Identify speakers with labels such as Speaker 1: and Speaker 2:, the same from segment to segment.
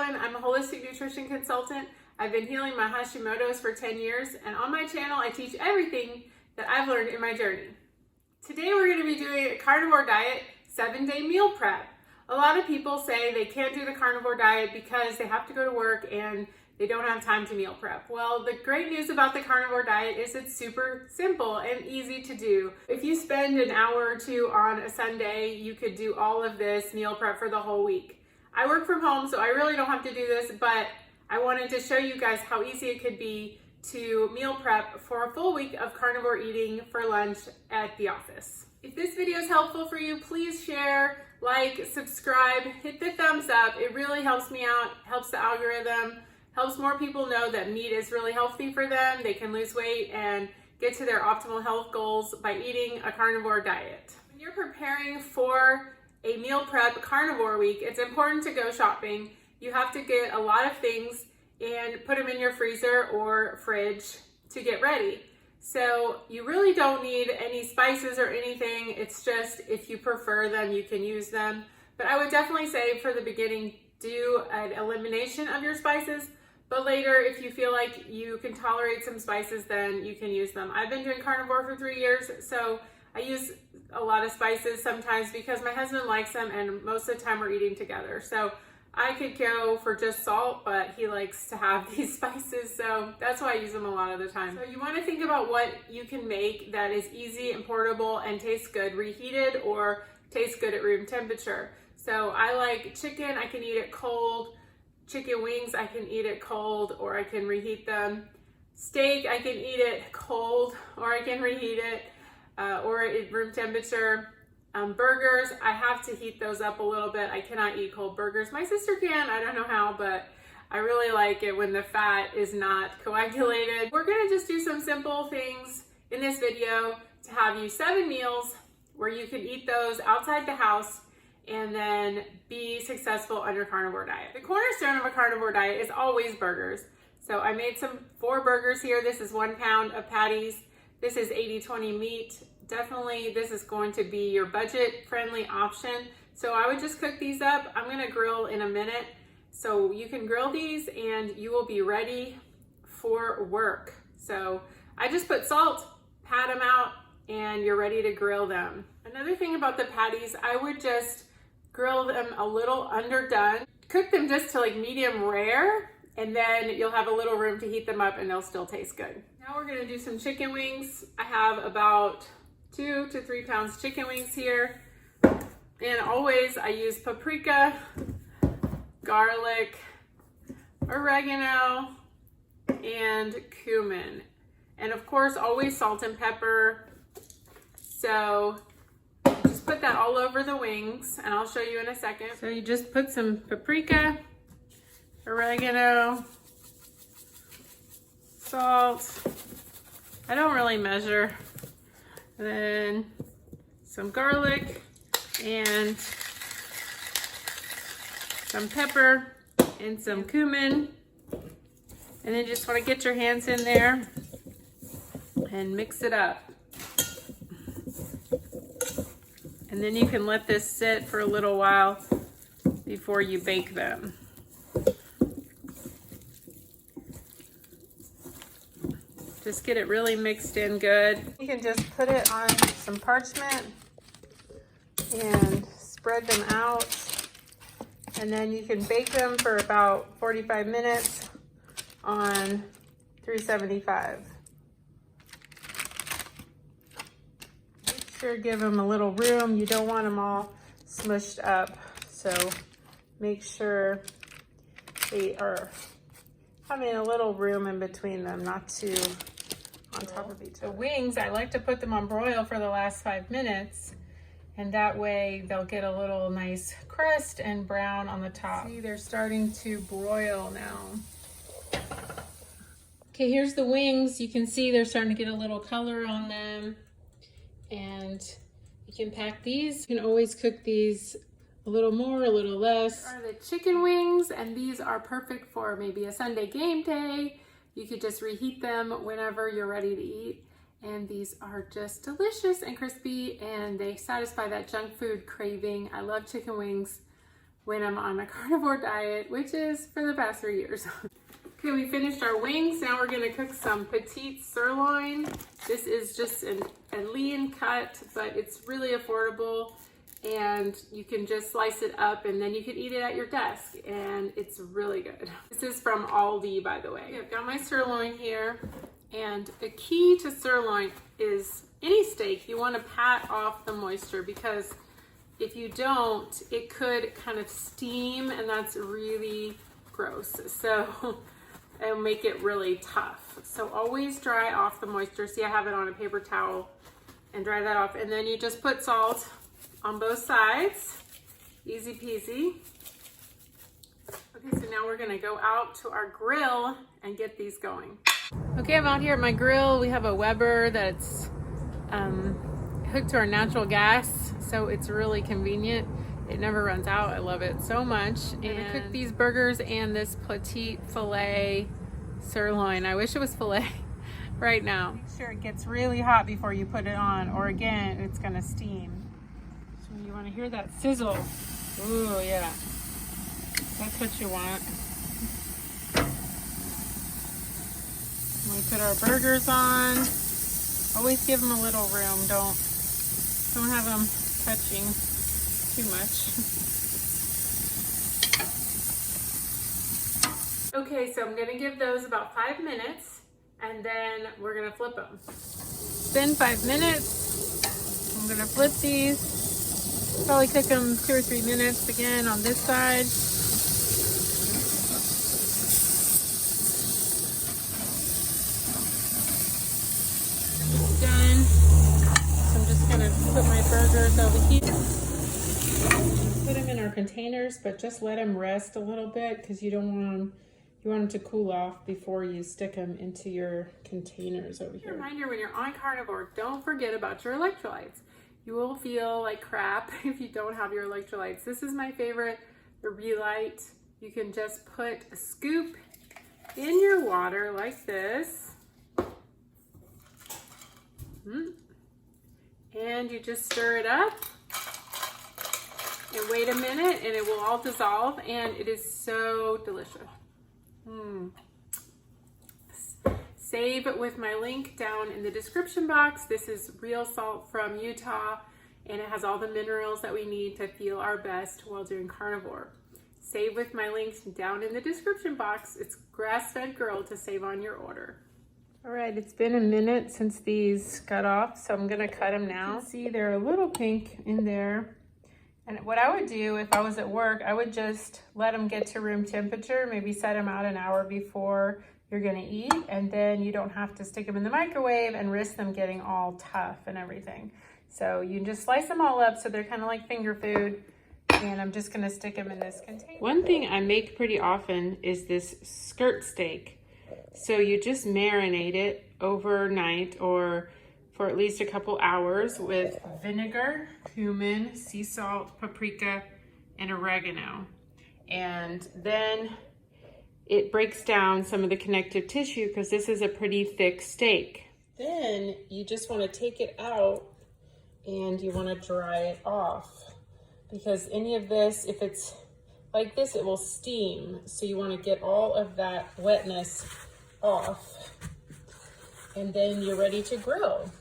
Speaker 1: everyone. I'm a holistic nutrition consultant. I've been healing my Hashimoto's for 10 years, and on my channel, I teach everything that I've learned in my journey. Today, we're going to be doing a carnivore diet 7-day meal prep. A lot of people say they can't do the carnivore diet because they have to go to work and they don't have time to meal prep. Well, the great news about the carnivore diet is it's super simple and easy to do. If you spend an hour or two on a Sunday, you could do all of this meal prep for the whole week. I work from home, so I really don't have to do this, but I wanted to show you guys how easy it could be to meal prep for a full week of carnivore eating for lunch at the office. If this video is helpful for you, please share, like, subscribe, hit the thumbs up. It really helps me out, helps the algorithm, helps more people know that meat is really healthy for them. They can lose weight and get to their optimal health goals by eating a carnivore diet. When you're preparing for a meal prep carnivore week, it's important to go shopping. You have to get a lot of things and put them in your freezer or fridge to get ready. So you really don't need any spices or anything. It's just if you prefer them, you can use them. But I would definitely say for the beginning, do an elimination of your spices. But later, if you feel like you can tolerate some spices, then you can use them. I've been doing carnivore for 3 years, so I use a lot of spices sometimes because my husband likes them and most of the time we're eating together. So I could go for just salt, but he likes to have these spices, so that's why I use them a lot of the time. So you want to think about what you can make that is easy and portable and tastes good, reheated or tastes good at room temperature. So I like chicken, I can eat it cold. Chicken wings, I can eat it cold or I can reheat them. Steak, I can eat it cold or I can reheat it or at room temperature. Burgers, I have to heat those up a little bit. I cannot eat cold burgers. My sister can, I don't know how, but I really like it when the fat is not coagulated. We're gonna just do some simple things in this video to have you 7 meals where you can eat those outside the house and then be successful on your carnivore diet. The cornerstone of a carnivore diet is always burgers. So I made 4 burgers here. This is 1 pound of patties. This is 80-20 meat. Definitely, this is going to be your budget-friendly option. So I would just cook these up. I'm gonna grill in a minute. So you can grill these and you will be ready for work. So I just put salt, pat them out, and you're ready to grill them. Another thing about the patties, I would just grill them a little underdone. Cook them just to like medium rare, and then you'll have a little room to heat them up and they'll still taste good. Now we're gonna do some chicken wings. I have about 2 to 3 pounds chicken wings here. And always I use paprika, garlic, oregano, and cumin. And of course, always salt and pepper. So just put that all over the wings and I'll show you in a second. So you just put some paprika, oregano, salt. I don't really measure. Then some garlic and some pepper and some cumin. And then just want to get your hands in there and mix it up. And then you can let this sit for a little while before you bake them. Just get it really mixed in good. You can just put it on some parchment and spread them out. And then you can bake them for about 45 minutes on 375. Make sure give them a little room. You don't want them all smushed up. So make sure they are having a little room in between them, not too on top of each other. The wings, I like to put them on broil for the last 5 minutes, and that way they'll get a little nice crust and brown on the top. See, they're starting to broil now. Okay, here's the wings. You can see they're starting to get a little color on them, and you can pack these. You can always cook these a little more, a little less. These are the chicken wings, and these are perfect for maybe a Sunday game day. You could just reheat them whenever you're ready to eat. And these are just delicious and crispy, and they satisfy that junk food craving. I love chicken wings. when I'm on a carnivore diet, which is for the past 3 years. Okay, we finished our wings. Now we're gonna cook some petite sirloin. This is just a lean cut, but it's really affordable, and you can just slice it up and then you can eat it at your desk, and it's really good. This is from Aldi, by the way. I've got my sirloin here, and the key to sirloin is any steak, you wanna pat off the moisture, because if you don't, it could kind of steam, and that's really gross. So it'll make it really tough. So always dry off the moisture. See, I have it on a paper towel, and dry that off. And then you just put salt on both sides. Easy peasy. Okay, so now we're gonna go out to our grill and get these going. Okay, I'm out here at my grill. We have a Weber that's hooked to our natural gas, so it's really convenient. It never runs out. I love it so much. And I cooked these burgers and this petite filet sirloin. I wish it was filet right now. Make sure it gets really hot before you put it on, or again, it's gonna steam. So you wanna hear that sizzle. Ooh, yeah. That's what you want. We put our burgers on. Always give them a little room. Don't have them touching too much. Okay, so I'm gonna give those about 5 minutes, and then we're gonna flip them. It's been 5 minutes. I'm gonna flip these. Probably cook them 2 or 3 minutes again on this side. It's done. So I'm just gonna put my burgers over here. Put them in our containers, but just let them rest a little bit, because you don't want them, you want them to cool off before you stick them into your containers over here. Reminder, when you're on carnivore, don't forget about your electrolytes. You will feel like crap if you don't have your electrolytes. This is my favorite, the Relight. You can just put a scoop in your water like this. And you just stir it up. And wait a minute, and it will all dissolve, and it is so delicious. Save with my link down in the description box. This is real salt from Utah, and it has all the minerals that we need to feel our best while doing carnivore. Save with my links down in the description box. It's grass-fed girl to save on your order. All right, it's been a minute since these got off, so I'm gonna cut them now. See, they're a little pink in there. And what I would do if I was at work, I would just let them get to room temperature, maybe set them out an hour before you're gonna eat, and then you don't have to stick them in the microwave and risk them getting all tough and everything. So you just slice them all up so they're kind of like finger food, and I'm just gonna stick them in this container. One thing I make pretty often is this skirt steak. So you just marinate it overnight or for at least a couple hours with vinegar, cumin, sea salt, paprika, and oregano. And then it breaks down some of the connective tissue, because this is a pretty thick steak. Then you just want to take it out and you want to dry it off, because any of this, if it's like this, it will steam. So you want to get all of that wetness off, and then you're ready to grill.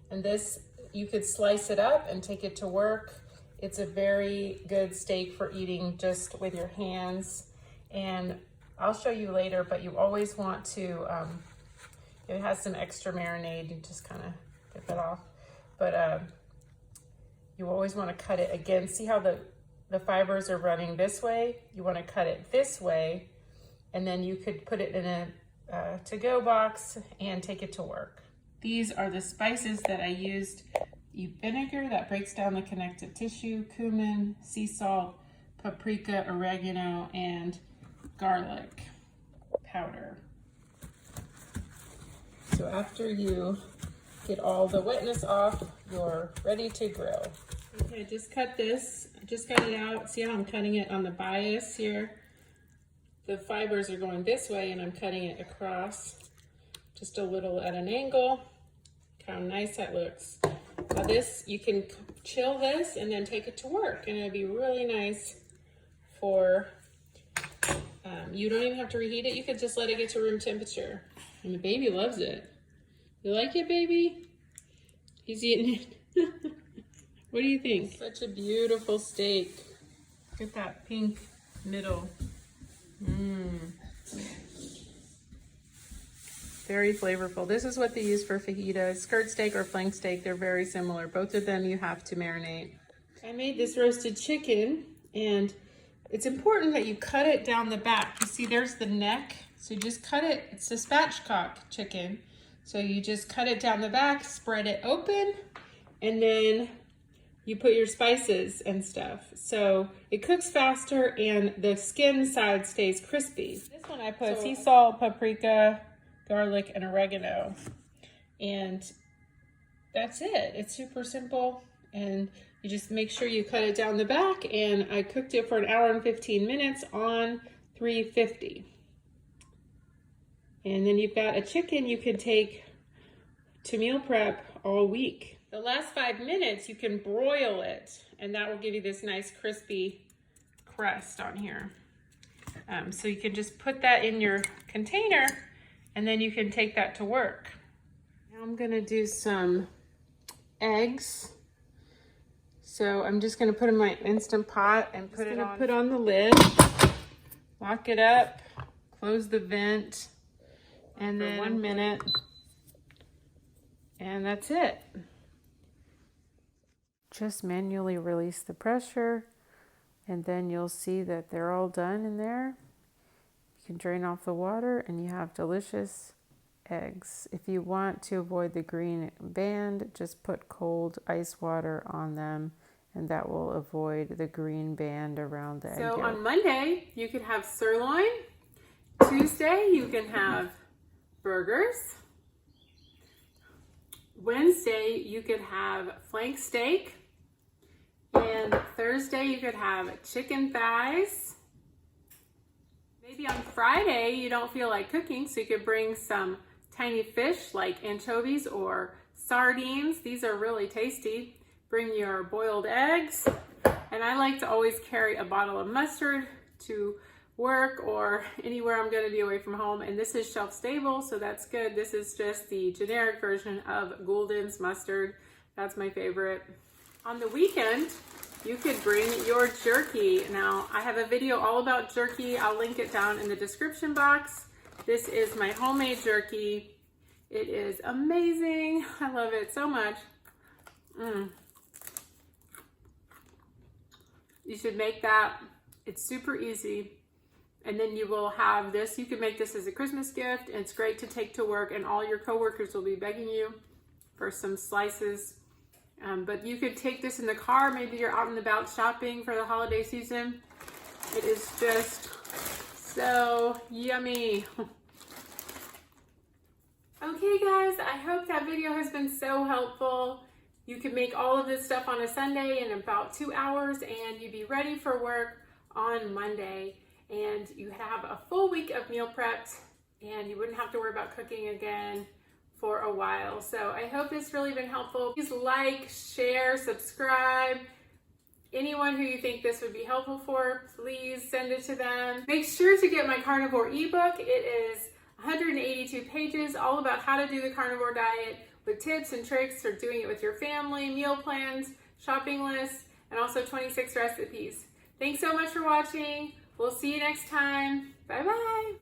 Speaker 1: And this, you could slice it up and take it to work. It's a very good steak for eating just with your hands. And I'll show you later, but you always want to, it has some extra marinade, you just kind of get that off. But you always want to cut it again. See how the fibers are running this way? You want to cut it this way, and then you could put it in a to-go box and take it to work. These are the spices that I used. Vinegar, that breaks down the connective tissue, cumin, sea salt, paprika, oregano, and garlic powder. So after you get all the wetness off, you're ready to grill. Okay, I just cut this. I just cut it out. See how I'm cutting it on the bias here? The fibers are going this way, and I'm cutting it across just a little at an angle. Look how nice that looks. Now this, you can chill this and then take it to work, and it'll be really nice for, you don't even have to reheat it. You could just let it get to room temperature. And the baby loves it. You like it, baby? He's eating it. What do you think? Such a beautiful steak. Look at that pink middle. Very flavorful. This is what they use for fajita. Skirt steak or flank steak, they're very similar. Both of them you have to marinate. I made this roasted chicken, and it's important that you cut it down the back. You see there's the neck, so you just cut it. It's a spatchcock chicken. So you just cut it down the back, spread it open, and then you put your spices and stuff. So it cooks faster and the skin side stays crispy. This one I put sea salt, paprika, garlic, and oregano. And that's it. It's super simple. And you just make sure you cut it down the back. And I cooked it for 1 hour and 15 minutes on 350. And then you've got a chicken you can take to meal prep all week. The last 5 minutes, you can broil it, and that will give you this nice crispy crust on here. So you can just put that in your container, and then you can take that to work. Now I'm gonna do some eggs. So I'm just gonna put in my Instant Pot and put on the lid, lock it up, close the vent, and then 1 minute, and that's it. Just manually release the pressure, and then you'll see that they're all done in there. You can drain off the water, and you have delicious eggs. If you want to avoid the green band, just put cold ice water on them, and that will avoid the green band around the egg yolk.
Speaker 2: So on Monday, you could have sirloin. Tuesday, you can have burgers. Wednesday, you could have flank steak. And Thursday, you could have chicken thighs. Maybe on Friday, you don't feel like cooking, so you could bring some tiny fish like anchovies or sardines. These are really tasty. Bring your boiled eggs. And I like to always carry a bottle of mustard to work or anywhere I'm going to be away from home. And this is shelf stable, so that's good. This is just the generic version of Gulden's mustard. That's my favorite. On the weekend, you could bring your jerky. Now, I have a video all about jerky. I'll link it down in the description box. This is my homemade jerky. It is amazing. I love it so much. You should make that. It's super easy. And then you will have this. You can make this as a Christmas gift. It's great to take to work, and all your coworkers will be begging you for some slices. But you could take this in the car. Maybe you're out and about shopping for the holiday season. It is just so yummy. Okay guys, I hope that video has been so helpful. You can make all of this stuff on a Sunday in about 2 hours, and you'd be ready for work on Monday. And you have a full week of meal prepped, and you wouldn't have to worry about cooking again for a while. So I hope this really been helpful. Please like, share, subscribe. Anyone who you think this would be helpful for, please send it to them. Make sure to get my carnivore ebook. It is 182 pages, all about how to do the carnivore diet with tips and tricks for doing it with your family, meal plans, shopping lists, and also 26 recipes. Thanks so much for watching. We'll see you next time. Bye-bye.